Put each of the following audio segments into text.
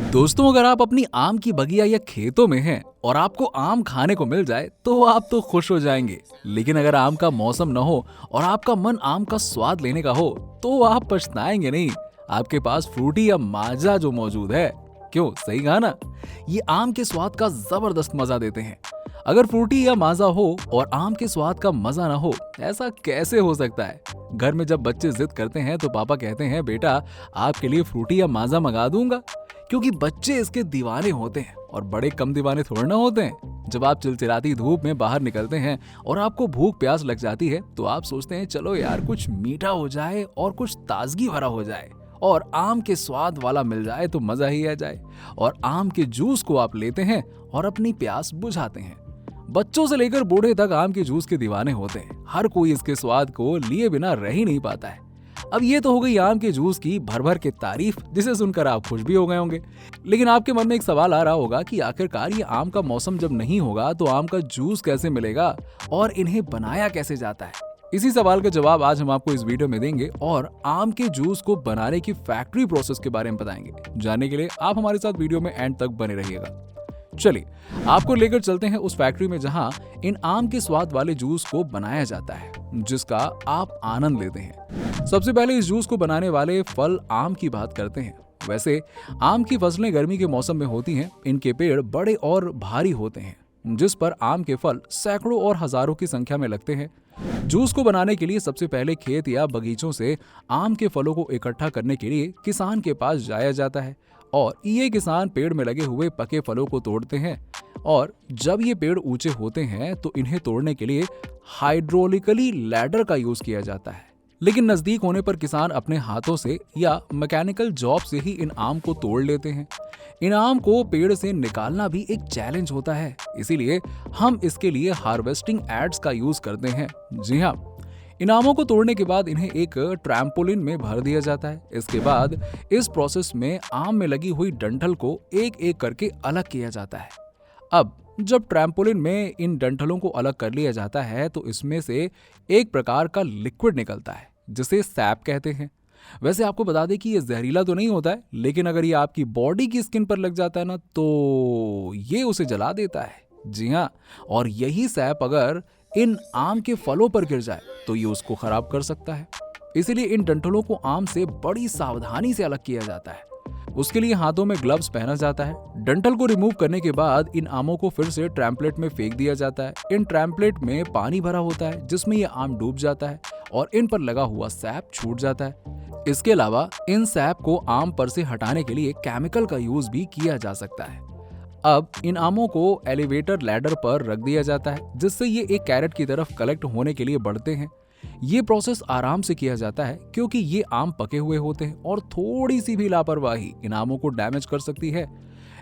दोस्तों, अगर आप अपनी आम की बगिया या खेतों में हैं और आपको आम खाने को मिल जाए तो आप तो खुश हो जाएंगे। लेकिन अगर आम का मौसम न हो और आपका मन आम का स्वाद लेने का हो तो आप पछताएंगे नहीं। आपके पास फ्रूटी या माजा जो मौजूद है, क्यों, सही कहा ना, ये आम के स्वाद का जबरदस्त मजा देते हैं। अगर फ्रूटी या माजा हो और आम के स्वाद का मजा ना हो, ऐसा कैसे हो सकता है? घर में जब बच्चे जिद करते हैं तो पापा कहते हैं, बेटा आपके लिए फ्रूटी या माजा मंगा दूंगा, क्योंकि बच्चे इसके दीवाने होते हैं और बड़े कम दीवाने थोड़े ना होते हैं। जब आप चिलचिलाती धूप में बाहर निकलते हैं और आपको भूख प्यास लग जाती है तो आप सोचते हैं, चलो यार कुछ मीठा हो जाए और कुछ ताजगी भरा हो जाए और आम के स्वाद वाला मिल जाए तो मजा ही आ जाए। और आम के जूस को आप लेते हैं और अपनी प्यास बुझाते हैं। बच्चों से लेकर बूढ़े तक आम के जूस के दीवाने होते हैं। हर कोई इसके स्वाद को लिए बिना रह ही नहीं पाता है। अब ये तो हो गई आम के जूस की भर भर के तारीफ, जिसे सुनकर आप खुश भी हो गए होंगे। लेकिन आपके मन में एक सवाल आ रहा होगा कि आखिरकार ये आम का मौसम जब नहीं होगा तो आम का जूस कैसे मिलेगा और इन्हें बनाया कैसे जाता है? इसी सवाल का जवाब आज हम आपको इस वीडियो में देंगे और आम के जूस को बनाने की फैक्ट्री प्रोसेस के बारे में बताएंगे। जानने के लिए आप हमारे साथ वीडियो में एंड तक बने रहिएगा। चलिए आपको लेकर चलते हैं उस फैक्ट्री में जहां इन आम के स्वाद वाले जूस को बनाया जाता है, जिसका आप आनंद लेते हैं। सबसे पहले इस जूस को बनाने वाले फल आम की बात करते हैं। वैसे आम की फसलें गर्मी के मौसम में होती हैं। इनके पेड़ बड़े और भारी होते हैं, जिस पर आम के फल सैकड़ों और हजारों की संख्या में लगते हैं। जूस को बनाने के लिए सबसे पहले खेत या बगीचों से आम के फलों को इकट्ठा करने के लिए किसान के पास जाया जाता है और ये किसान पेड़ में लगे हुए पके फलों को तोड़ते हैं। और जब ये पेड़ ऊंचे होते हैं तो इन्हें तोड़ने के लिए हाइड्रोलिकली लैडर का यूज किया जाता है। लेकिन नजदीक होने पर किसान अपने हाथों से या मैकेनिकल जॉब से ही इन आम को तोड़ लेते हैं। इन आम को पेड़ से निकालना भी एक चैलेंज होता है, इसीलिए हम इसके लिए हार्वेस्टिंग एड्स का यूज करते हैं। जी हाँ, इन आमों को तोड़ने के बाद इन्हें एक ट्रैम्पोलिन में भर दिया जाता है। इसके बाद इस प्रोसेस में आम में लगी हुई डंठल को एक एक करके अलग किया जाता है। अब जब ट्रैम्पोलिन में इन डंठलों को अलग कर लिया जाता है तो इसमें से एक प्रकार का लिक्विड निकलता है, जिसे सैप कहते हैं। वैसे आपको बता दें कि ये जहरीला तो नहीं होता है, लेकिन अगर ये आपकी बॉडी की स्किन पर लग जाता है ना तो ये उसे जला देता है। जी हाँ, और यही सैप अगर इन आम के फलों पर गिर जाए तो ये उसको खराब कर सकता है। इसीलिए इन डंठलों को आम से बड़ी सावधानी से अलग किया जाता है। उसके लिए हाथों में ग्लव्स पहना जाता है। डंठल को रिमूव करने के बाद इन आमों को फिर से ट्रैम्पलेट में फेंक दिया जाता है। इन ट्रैम्पलेट में पानी भरा होता है, जिसमें ये आम डूब जाता है और इन पर लगा हुआ सैप छूट जाता है। इसके अलावा इन सैप को आम पर से हटाने के लिए केमिकल का यूज भी किया जा सकता है। अब इन आमों को एलिवेटर लैडर पर रख दिया जाता है, जिससे ये एक कैरेट की तरफ कलेक्ट होने के लिए बढ़ते हैं। ये प्रोसेस आराम से किया जाता है क्योंकि ये आम पके हुए होते हैं और थोड़ी सी भी लापरवाही इन आमों को डैमेज कर सकती है।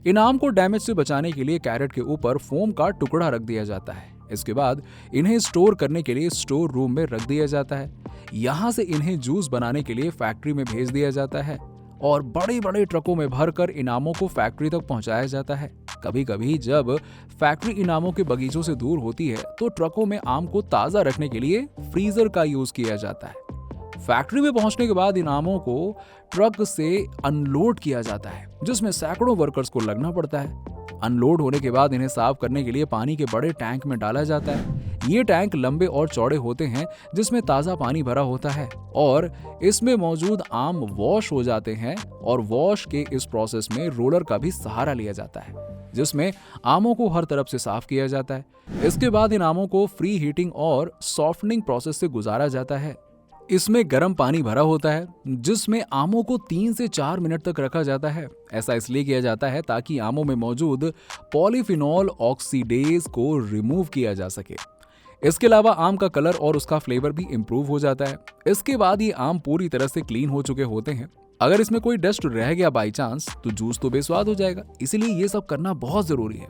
इन आम को डैमेज से बचाने के लिए कैरेट के ऊपर फोम का टुकड़ा रख दिया जाता है। इसके बाद इन्हें स्टोर करने के लिए स्टोर रूम में रख दिया जाता है। यहाँ से इन्हें जूस बनाने के लिए फैक्ट्री में भेज दिया जाता है और बड़े बड़े ट्रकों में भरकर इनामों को फैक्ट्री तक पहुंचाया जाता है। कभी कभी जब फैक्ट्री इनामों के बगीचों से दूर होती है तो ट्रकों में आम को ताजा रखने के लिए फ्रीजर का यूज किया जाता है। फैक्ट्री में पहुंचने के बाद इन आमों को ट्रक से अनलोड किया जाता है, जिसमें सैकड़ों वर्कर्स को लगना पड़ता है। अनलोड होने के बाद इन्हें साफ करने के लिए पानी के बड़े टैंक में डाला जाता है। ये टैंक लंबे और चौड़े होते हैं, जिसमें ताज़ा पानी भरा होता है और इसमें मौजूद आम वॉश हो जाते हैं और वॉश के इस प्रोसेस में रोलर का भी सहारा लिया जाता है, जिसमें आमों को हर तरफ से साफ किया जाता है। इसके बाद इन आमों को फ्री हीटिंग और सॉफ्टनिंग प्रोसेस से गुजारा जाता है। इसमें गर्म पानी भरा होता है, जिसमें आमों को 3 से 4 मिनट तक रखा जाता है। ऐसा इसलिए किया जाता है ताकि आमों में मौजूद पॉलीफिनॉल ऑक्सीडेज को रिमूव किया जा सके। इसके अलावा आम का कलर और उसका फ्लेवर भी इम्प्रूव हो जाता है। इसके बाद ये आम पूरी तरह से क्लीन हो चुके होते हैं। अगर इसमें कोई डस्ट रह गया बाई चांस तो जूस तो बेस्वाद हो जाएगा, इसीलिए ये सब करना बहुत जरूरी है।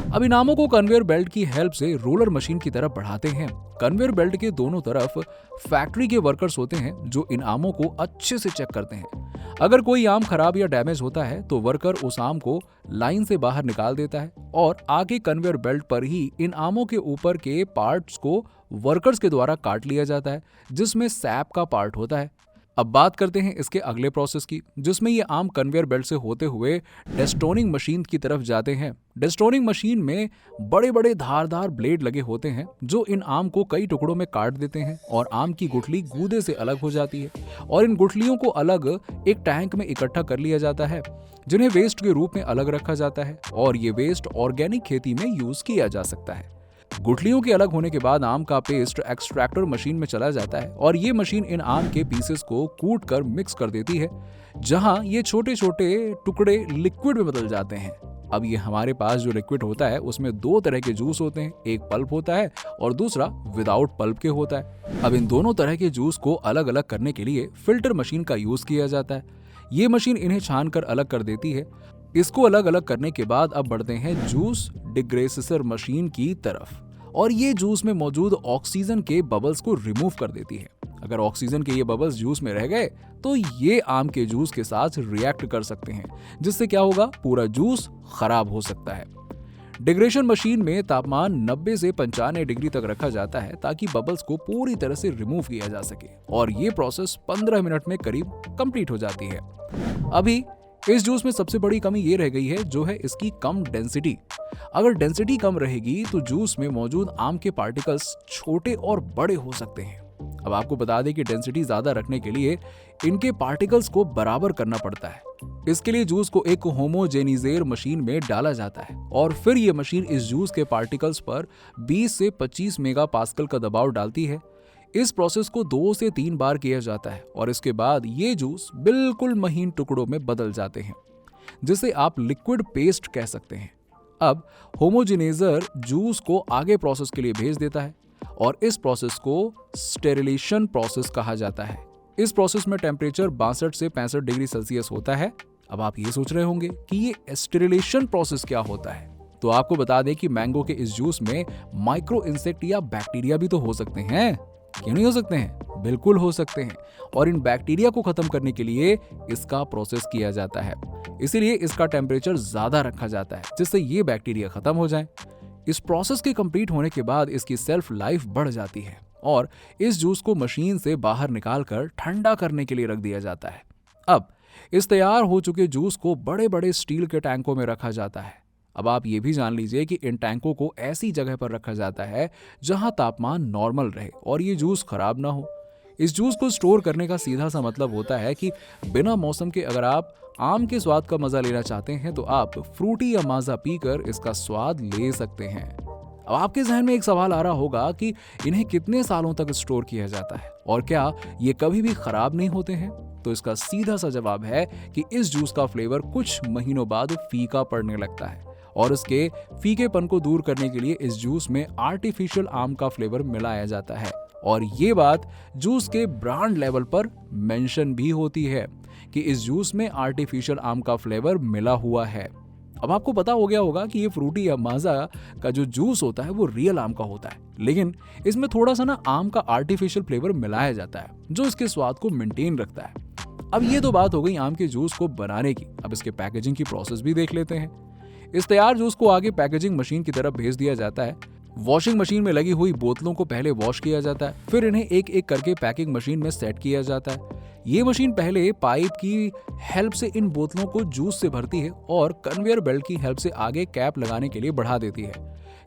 अब इन आमों को कन्वेयर बेल्ट की हेल्प से रोलर मशीन की तरफ बढ़ाते हैं। कन्वेयर बेल्ट के दोनों तरफ फैक्ट्री के वर्कर्स होते हैं जो इन आमों को अच्छे से चेक करते हैं। अगर कोई आम खराब या डैमेज होता है तो वर्कर उस आम को लाइन से बाहर निकाल देता है और आगे कन्वेयर बेल्ट पर ही इन आमों के ऊपर के पार्ट्स को वर्कर्स के द्वारा काट लिया जाता है, जिसमें सैप का पार्ट होता है। अब बात करते हैं इसके अगले प्रोसेस की, जिसमें ये आम कन्वेयर बेल्ट से होते हुए डेस्टोनिंग मशीन की तरफ जाते हैं। डेस्टोनिंग मशीन में बड़े बड़े धारदार ब्लेड लगे होते हैं जो इन आम को कई टुकड़ों में काट देते हैं और आम की गुठली गूदे से अलग हो जाती है और इन गुठलियों को अलग एक टैंक में इकट्ठा कर लिया जाता है, जिन्हें वेस्ट के रूप में अलग रखा जाता है और ये वेस्ट ऑर्गेनिक खेती में यूज किया जा सकता है। गुठलियों के अलग होने के बाद आम का पेस्ट एक्सट्रैक्टर मशीन में चला जाता है और ये मशीन इन आम के पीसेस को कूट कर मिक्स कर देती है, जहां ये छोटे छोटे टुकड़े लिक्विड में बदल जाते हैं। अब ये हमारे पास जो लिक्विड होता है उसमें दो तरह के जूस होते हैं, एक पल्प होता है और दूसरा विदाउट पल्प के होता है। अब इन दोनों तरह के जूस को अलग अलग करने के लिए फिल्टर मशीन का यूज किया जाता है। ये मशीन इन्हें छान कर अलग कर देती है। इसको अलग अलग करने के बाद अब बढ़ते हैं जूस डिग्रेसेसर मशीन की तरफ और ये जूस में मौजूद ऑक्सीजन के बबल्स को रिमूव कर देती है। अगर ऑक्सीजन के ये बबल्स जूस में रह गए तो ये आम के जूस के साथ रिएक्ट कर सकते हैं, जिससे क्या होगा, पूरा जूस खराब हो सकता है। डिग्रेशन मशीन में तापमान 90 से 95 डिग्री तक रखा जाता है ताकि बबल्स को पूरी तरह से रिमूव किया जा सके और ये प्रोसेस 15 मिनट में करीब कंप्लीट हो जाती है। अभी इस जूस में सबसे बड़ी कमी ये रह गई है जो है इसकी कम डेंसिटी। अगर डेंसिटी कम रहेगी तो जूस में मौजूद आम के पार्टिकल्स छोटे और बड़े हो सकते हैं। अब आपको बता दें कि डेंसिटी ज्यादा रखने के लिए इनके पार्टिकल्स को बराबर करना पड़ता है। इसके लिए जूस को एक होमोजेनिजेर मशीन में डाला जाता है और फिर ये मशीन इस जूस के पार्टिकल्स पर 20 से 25 मेगापास्कल का दबाव डालती है। इस प्रोसेस को 2 से 3 बार किया जाता है और इसके बाद ये जूस बिल्कुल महीन टुकड़ों में बदल जाते हैं, जिसे आप लिक्विड पेस्ट कह सकते हैं। अब होमोजेनेजर जूस को आगे प्रोसेस के लिए भेज देता है और इस प्रोसेस को स्टेरिलेशन प्रोसेस कहा जाता है। इस प्रोसेस में टेम्परेचर 62 से 65 डिग्री सेल्सियस होता है। अब आप ये सोच रहे होंगे कि ये स्टेरिलेशन प्रोसेस क्या होता है, तो आपको बता दें कि मैंगो के इस जूस में माइक्रो इंसेक्ट या बैक्टीरिया भी तो हो सकते हैं। क्यों नहीं हो सकते हैं? बिल्कुल हो सकते हैं और इन बैक्टीरिया को खत्म करने के लिए इसका प्रोसेस किया जाता है। इसीलिए इसका टेम्परेचर ज्यादा रखा जाता है जिससे ये बैक्टीरिया खत्म हो जाएं। इस प्रोसेस के कंप्लीट होने के बाद इसकी सेल्फ लाइफ बढ़ जाती है और इस जूस को मशीन से बाहर निकालकर ठंडा करने के लिए रख दिया जाता है। अब इस तैयार हो चुके जूस को बड़े बड़े स्टील के टैंकों में रखा जाता है। अब आप ये भी जान लीजिए कि इन टैंकों को ऐसी जगह पर रखा जाता है जहां तापमान नॉर्मल रहे और ये जूस खराब ना हो। इस जूस को स्टोर करने का सीधा सा मतलब होता है कि बिना मौसम के अगर आप आम के स्वाद का मजा लेना चाहते हैं तो आप फ्रूटी या माजा पीकर इसका स्वाद ले सकते हैं। अब आपके जहन में एक सवाल आ रहा होगा कि इन्हें कितने सालों तक स्टोर किया जाता है और क्या ये कभी भी खराब नहीं होते हैं? तो इसका सीधा सा जवाब है कि इस जूस का फ्लेवर कुछ महीनों बाद फीका पड़ने लगता है और इसके फीकेपन को दूर करने के लिए इस जूस में आर्टिफिशियल आम का फ्लेवर मिलाया जाता है और ये बात जूस के ब्रांड लेवल पर मेंशन भी होती है कि इस जूस में आर्टिफिशियल आम का फ्लेवर मिला हुआ है। अब आपको पता हो गया होगा कि ये फ्रूटी या माजा का जो जूस होता है वो रियल आम का होता है, लेकिन इसमें थोड़ा सा ना आम का आर्टिफिशियल फ्लेवर मिलाया जाता है जो इसके स्वाद को मेंटेन रखता है। अब ये तो बात हो गई आम के जूस को बनाने की। अब इसके पैकेजिंग की प्रोसेस भी देख लेते हैं। इस तैयार जूस को आगे पैकेजिंग मशीन की तरफ भेज दिया जाता है। वॉशिंग मशीन में लगी हुई बोतलों को पहले वॉश किया जाता है, फिर इन्हें एक एक करके पैकिंग मशीन में सेट किया जाता है। ये मशीन पहले पाइप की हेल्प से इन बोतलों को जूस से भरती है और कन्वेयर बेल्ट की हेल्प से आगे कैप लगाने के लिए बढ़ा देती है।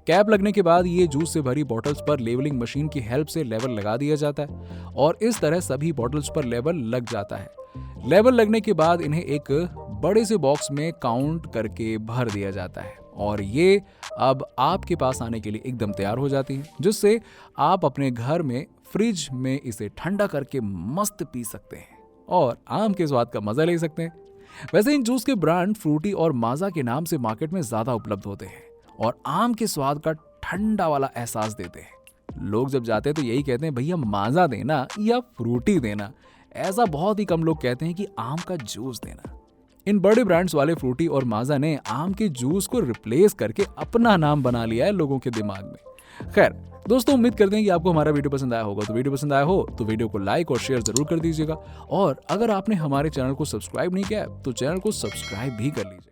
कैप लगने के बाद ये जूस से भरी बॉटल्स पर लेवलिंग मशीन की हेल्प से लेवल लगा दिया जाता है और इस तरह सभी बॉटल्स पर लेवल लग जाता है। लेवल लगने के बाद इन्हें एक बड़े से बॉक्स में काउंट करके भर दिया जाता है और ये अब आपके पास आने के लिए एकदम तैयार हो जाती है, जिससे आप अपने घर में फ्रिज में इसे ठंडा करके मस्त पी सकते हैं और आम के स्वाद का मजा ले सकते हैं। वैसे इन जूस के ब्रांड फ्रूटी और माजा के नाम से मार्केट में ज्यादा उपलब्ध होते हैं और आम के स्वाद का ठंडा वाला एहसास देते हैं। लोग जब जाते हैं तो यही कहते हैं, भैया माजा देना या फ्रूटी देना। ऐसा बहुत ही कम लोग कहते हैं कि आम का जूस देना। इन बड़े ब्रांड्स वाले फ्रूटी और माजा ने आम के जूस को रिप्लेस करके अपना नाम बना लिया है लोगों के दिमाग में। खैर दोस्तों, उम्मीद करते हैं कि आपको हमारा वीडियो पसंद आया होगा। तो वीडियो पसंद आया हो तो वीडियो को लाइक और शेयर जरूर कर दीजिएगा और अगर आपने हमारे चैनल को सब्सक्राइब नहीं किया तो चैनल को सब्सक्राइब भी कर लीजिए।